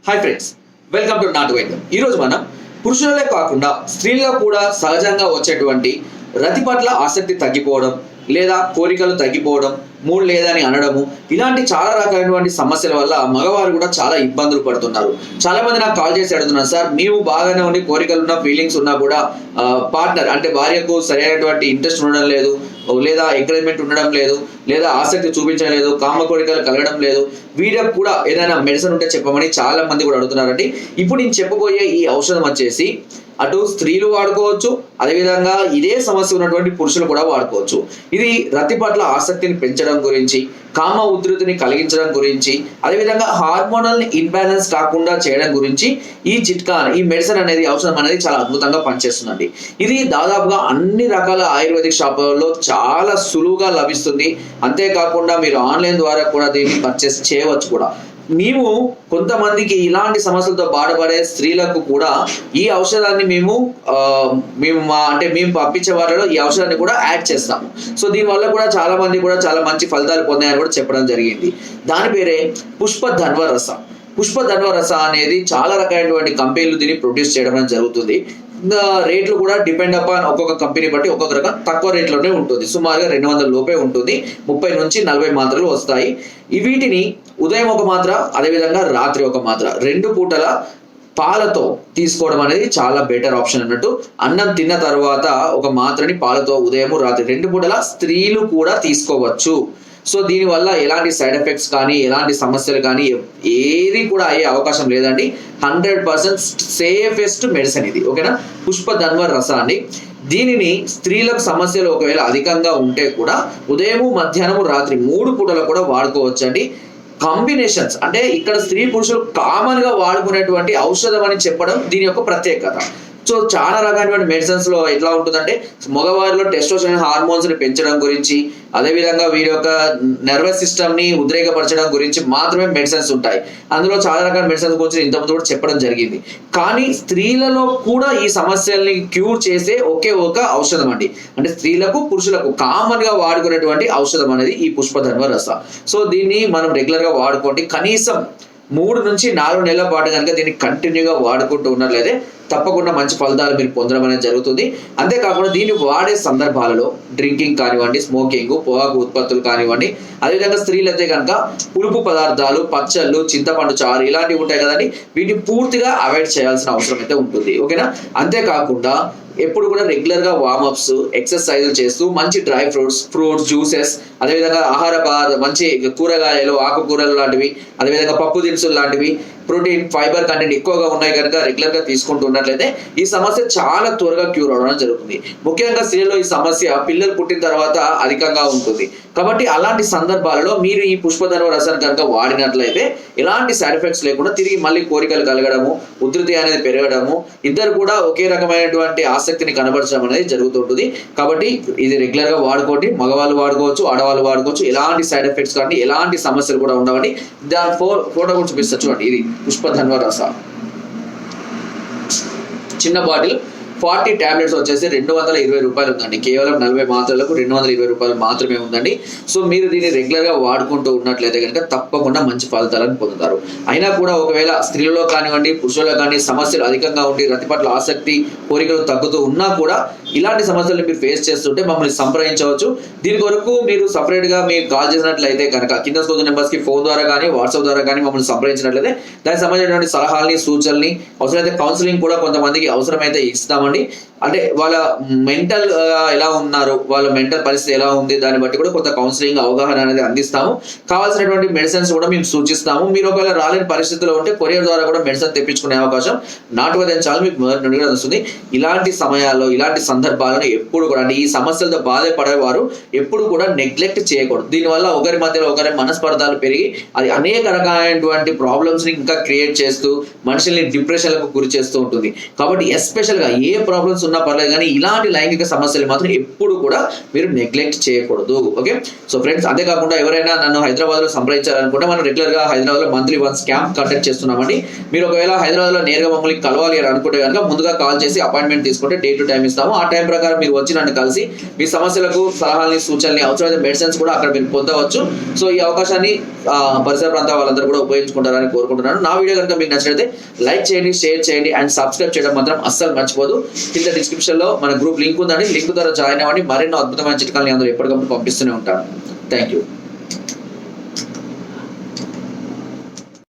Hi friends, welcome to నాటు వైద్యం. ఈరోజు మనం పురుషులే కాకుండా స్త్రీల్లో కూడా సహజంగా వచ్చేటువంటి రతి పట్ల ఆసక్తి తగ్గిపోవడం లేదా కోరికలు తగ్గిపోవడం, మూడు లేదని అనడము, ఇలాంటి చాలా రకాలైనటువంటి సమస్యల వల్ల మగవారు కూడా చాలా ఇబ్బందులు పడుతున్నారు. చాలా మంది నాకు కాల్ చేసి అడుగుతున్నారు, సార్ మేము బాగానే ఉండి కోరికలు ఉన్న ఫీలింగ్స్ ఉన్నా కూడా పార్ట్నర్ అంటే భార్యకు సరైనటువంటి ఇంట్రెస్ట్ ఉండడం లేదు, లేదా ఎంకరేజ్మెంట్ ఉండడం లేదు, లేదా ఆసక్తి చూపించడం లేదు, కామ కోరికలు కలగడం లేదు. వీళ్ళకి కూడా ఏదైనా మెడిసిన్ ఉంటే చెప్పమని చాలా మంది కూడా అడుగుతున్నారండి. ఇప్పుడు నేను చెప్పబోయే ఈ ఔషధం వచ్చేసి అటు స్త్రీలు వాడుకోవచ్చు, అదేవిధంగా ఇదే సమస్య ఉన్నటువంటి పురుషులు కూడా వాడుకోవచ్చు. ఇది రతి పట్ల ఆసక్తిని పెంచడం గురించి, కామ ఉధృతిని కలిగించడం గురించి, అదేవిధంగా హార్మోనల్ ఇన్బ్యాలెన్స్ కాకుండా చేయడం గురించి ఈ చిట్కా ఈ మెడిసిన్ అనేది ఔషధం అనేది చాలా అద్భుతంగా పనిచేస్తుందండి. ఇది దాదాపుగా అన్ని రకాల ఆయుర్వేదిక్ షాపులలో చాలా సులువుగా లభిస్తుంది. అంతేకాకుండా మీరు ఆన్లైన్ ద్వారా కూడా దీన్ని పర్చేస్ చేయవచ్చు కూడా. మేము కొంతమందికి ఇలాంటి సమస్యలతో బాధపడే స్త్రీలకు కూడా ఈ ఔషధాన్ని మేము పంపించే వాటిలో ఈ ఔషధాన్ని కూడా యాడ్ చేస్తాము. సో దీనివల్ల కూడా చాలా మంది కూడా చాలా మంచి ఫలితాలు పొందాయని కూడా చెప్పడం జరిగింది. దాని పేరే పుష్పధన్వ రస. పుష్పధన్వ రస అనేది చాలా రకాలైనటువంటి కంపెనీలు దీన్ని ప్రొడ్యూస్ చేయడం జరుగుతుంది. రేట్లు కూడా డిపెండ్ అపాన్ ఒక్కొక్క కంపెనీ బట్టి ఒక్కొక్క రకం తక్కువ రేట్లోనే ఉంటుంది. సుమారుగా 200 లోపే ఉంటుంది. 30 నుంచి 40 మాత్రలు వస్తాయి. వీటిని ఉదయం ఒక మాత్ర, అదేవిధంగా రాత్రి ఒక మాత్ర, 2 పూటల పాలతో తీసుకోవడం అనేది చాలా బెటర్ ఆప్షన్ అన్నట్టు. అన్నం తిన్న తర్వాత ఒక మాత్రని పాలతో ఉదయం రాత్రి 2 పూటల స్త్రీలు కూడా తీసుకోవచ్చు. సో దీనివల్ల ఎలాంటి సైడ్ ఎఫెక్ట్స్ కానీ ఎలాంటి సమస్యలు కానీ ఏది కూడా అయ్యే అవకాశం లేదండి. 100% సేఫెస్ట్ మెడిసిన్ ఇది. ఓకేనా? పుష్పధన్వ రసాన్ని దీనిని స్త్రీలకు సమస్యలు ఒకవేళ అధికంగా ఉంటే కూడా ఉదయం, మధ్యాహ్నం, రాత్రి 3 పూటలు కూడా వాడుకోవచ్చు అండి. కాంబినేషన్స్ అంటే ఇక్కడ స్త్రీ పురుషులు కామన్ గా వాడుకునేటువంటి ఔషధం అని చెప్పడం దీని యొక్క ప్రత్యేకత. సో చాలా రకాలైన మెడిసిన్స్ లో ఎట్లా ఉంటుందంటే మగవారిలో టెస్టోస్టెరాన్ హార్మోన్స్ ని పెంచడం గురించి, అదేవిధంగా వీరి యొక్క నర్వస్ సిస్టమ్ ని ఉద్రేకపరచడం గురించి మాత్రమే మెడిసిన్స్ ఉంటాయి. అందులో చాలా రకాల మెడిసిన్స్ గురించి ఇంతకుముందు కూడా చెప్పడం జరిగింది. కానీ స్త్రీలలో కూడా ఈ సమస్యల్ని క్యూర్ చేసే ఒకే ఒక ఔషధం అండి. అంటే స్త్రీలకు పురుషులకు కామన్ గా వాడుకునేటువంటి ఔషధం అనేది ఈ పుష్పధన్వ రస. సో దీన్ని మనం రెగ్యులర్ గా వాడుకోండి. కనీసం 3 నుంచి 4 నెలల పాటు కనుక దీన్ని కంటిన్యూగా వాడుకుంటూ ఉన్నట్లయితే తప్పకుండా మంచి ఫలితాలు మీరు పొందడం అనేది జరుగుతుంది. అంతేకాకుండా దీన్ని వాడే సందర్భాలలో డ్రింకింగ్ కానివ్వండి, స్మోకింగ్, పొగాకు ఉత్పత్తులు కానివ్వండి, అదేవిధంగా స్త్రీలు అయితే కనుక పులుపు పదార్థాలు, పచ్చళ్ళు, చింతపండు చారు ఇలాంటివి ఉంటాయి కదండి, వీటిని పూర్తిగా అవాయిడ్ చేయాల్సిన అవసరం అయితే ఉంటుంది. ఓకేనా? అంతేకాకుండా ఎప్పుడు కూడా రెగ్యులర్ గా వార్మప్స్, ఎక్సర్సైజులు చేస్తూ మంచి డ్రై ఫ్రూట్స్, జ్యూసెస్, అదేవిధంగా మంచి కూరగాయలు, ఆకుకూరలు లాంటివి, అదేవిధంగా పప్పు దినుసులు లాంటివి, ప్రోటీన్, ఫైబర్ కంటెంట్ ఎక్కువగా ఉన్నాయి కనుక రెగ్యులర్ గా తీసుకుంటూ ఉన్నట్లయితే ఈ సమస్య చాలా త్వరగా క్యూర్ అవడం జరుగుతుంది. ముఖ్యంగా స్త్రీలో ఈ సమస్య పిల్లలు పుట్టిన తర్వాత అధికంగా ఉంటుంది. కాబట్టి అలాంటి సందర్భాలలో మీరు ఈ పుష్పధన్వ రసాన్ని కనుక వాడినట్లయితే ఎలాంటి సైడ్ ఎఫెక్ట్స్ లేకుండా తిరిగి మళ్ళీ కోరికలు కలగడము, ఉధృతి అనేది పెరగడము, ఇద్దరు కూడా ఒకే రకమైనటువంటి ఆసక్తిని కనబరచడం అనేది జరుగుతుంటుంది. కాబట్టి ఇది రెగ్యులర్ గా వాడుకోండి. మగవాళ్ళు వాడుకోవచ్చు, ఆడవాళ్ళు వాడుకోవచ్చు. ఎలాంటి సైడ్ ఎఫెక్ట్స్ కానీ ఎలాంటి సమస్యలు కూడా ఉండవండి. దాని ఫోటో కూడా చూపిస్తా చూడండి. ఇది పుష్పధన్వ రస చిన్న బాటిల్ 40 టాబ్లెట్స్ వచ్చేసి 220 రూపాయలు ఉందండి. కేవలం 40 మాత్రలకు 220 రూపాయలు మాత్రమే ఉందండి. సో మీరు దీన్ని రెగ్యులర్ గా వాడుకుంటూ ఉన్నట్లయితే కనుక తప్పకుండా మంచి ఫలితాలను పొందుతారు. అయినా కూడా ఒకవేళ స్త్రీలలో కానివ్వండి, పురుషులలో కానీ సమస్యలు అధికంగా ఉండి రతి పట్ల ఆసక్తి, కోరికలు తగ్గుతూ ఉన్నా కూడా ఇలాంటి సమస్యలు మీరు ఫేస్ చేస్తుంటే మమ్మల్ని సంప్రదించవచ్చు. దీని కొరకు మీరు సపరేట్ గా మీరు కాల్ చేసినట్లయితే కనుక కింద స్కూల్ నెంబర్స్ కి ఫోన్ ద్వారా కానీ వాట్సాప్ ద్వారా కానీ మమ్మల్ని సంప్రదించినట్లయితే దానికి సంబంధించినటువంటి సలహాలని, సూచనల్ని, అవసరమైతే కౌన్సిలింగ్ కూడా కొంతమందికి అవసరమైతే ఇస్తామండి. అంటే వాళ్ళ మెంటల్ ఎలా ఉన్నారు, వాళ్ళ మెంటల్ పరిస్థితి ఎలా ఉంది, దాన్ని బట్టి కూడా కొంత కౌన్సిలింగ్ అవగాహన అనేది అందిస్తాము. కావాల్సినటువంటి మెడిసిన్స్ కూడా మేము సూచిస్తాము. మీరు ఒకవేళ రాలేని పరిస్థితిలో ఉంటే కొరియర్ ద్వారా కూడా మెడిసిన్ తెప్పించుకునే అవకాశం నాటు వైద్యం చాలా మీకు మొదటి నుండి వస్తుంది. ఇలాంటి సమయాల్లో, ఇలాంటి సందర్భాలను ఎప్పుడు కూడా అంటే ఈ సమస్యలతో బాధపడేవారు ఎప్పుడు కూడా నెగ్లెక్ట్ చేయకూడదు. దీనివల్ల ఒకరి మధ్యలో ఒకరి మనస్పర్ధాలు పెరిగి అది అనేక రకాలైనటువంటి ప్రాబ్లమ్స్ ని ఇంకా క్రియేట్ చేస్తూ మనుషుల్ని డిప్రెషన్లకు గురి చేస్తూ ఉంటుంది. కాబట్టి ఎస్పెషల్ గా ఏ ప్రాబ్లమ్స్ ఉన్నా పర్లేదు, కానీ ఇలాంటి లైంగిక సమస్యలు మాత్రం ఎప్పుడు కూడా మీరు నెగ్లెక్ట్ చేయకూడదు. ఓకే, సో ఫ్రెండ్స్, అంతేకాకుండా ఎవరైనా నన్ను హైదరాబాద్ లో సంప్రదించాలనుకుంటే మనం రెగ్యులర్ గా హైదరాబాద్ లో మంత్లీ వన్స్ క్యాంప్ కండక్ట్ చేస్తున్నామండి. మీరు ఒకవేళ హైదరాబాద్ లో నేరుగా మమ్మల్ని కలవాలి అని అనుకుంటే కనుక ముందుగా కాల్ చేసి అపాయింట్మెంట్ తీసుకుంటే డే టు టైం ఇస్తాము. ఆ టైం ప్రకారం మీరు వచ్చి నన్ను కలిసి మీ సమస్యలకు సలహాలని, సూచనలు, అవసరమైన మెడిసిన్స్ కూడా అక్కడ మీరు పొందవచ్చు. సో ఈ అవకాశాన్ని పరిసర ప్రాంతాల వాళ్ళందరూ కూడా ఉపయోగించుకుంటారని కోరుకుంటున్నాను. నా వీడియో కనుక మీకు నచ్చినట్లయితే లైక్ చేయండి, షేర్ చేయండి అండ్ సబ్స్క్రైబ్ చేయడం మాత్రం అస్సలు మర్చిపోదు. కింద డిస్క్రిప్షన్ లో మన గ్రూప్ లింక్ ఉందండి, లింక్ ద్వారా జాయిన్ అవ్వండి. మరెన్నో అద్భుతమైన చిట్కాలని అందరూ ఎప్పటికప్పుడు పంపిస్తూనే ఉంటాను. Thank you.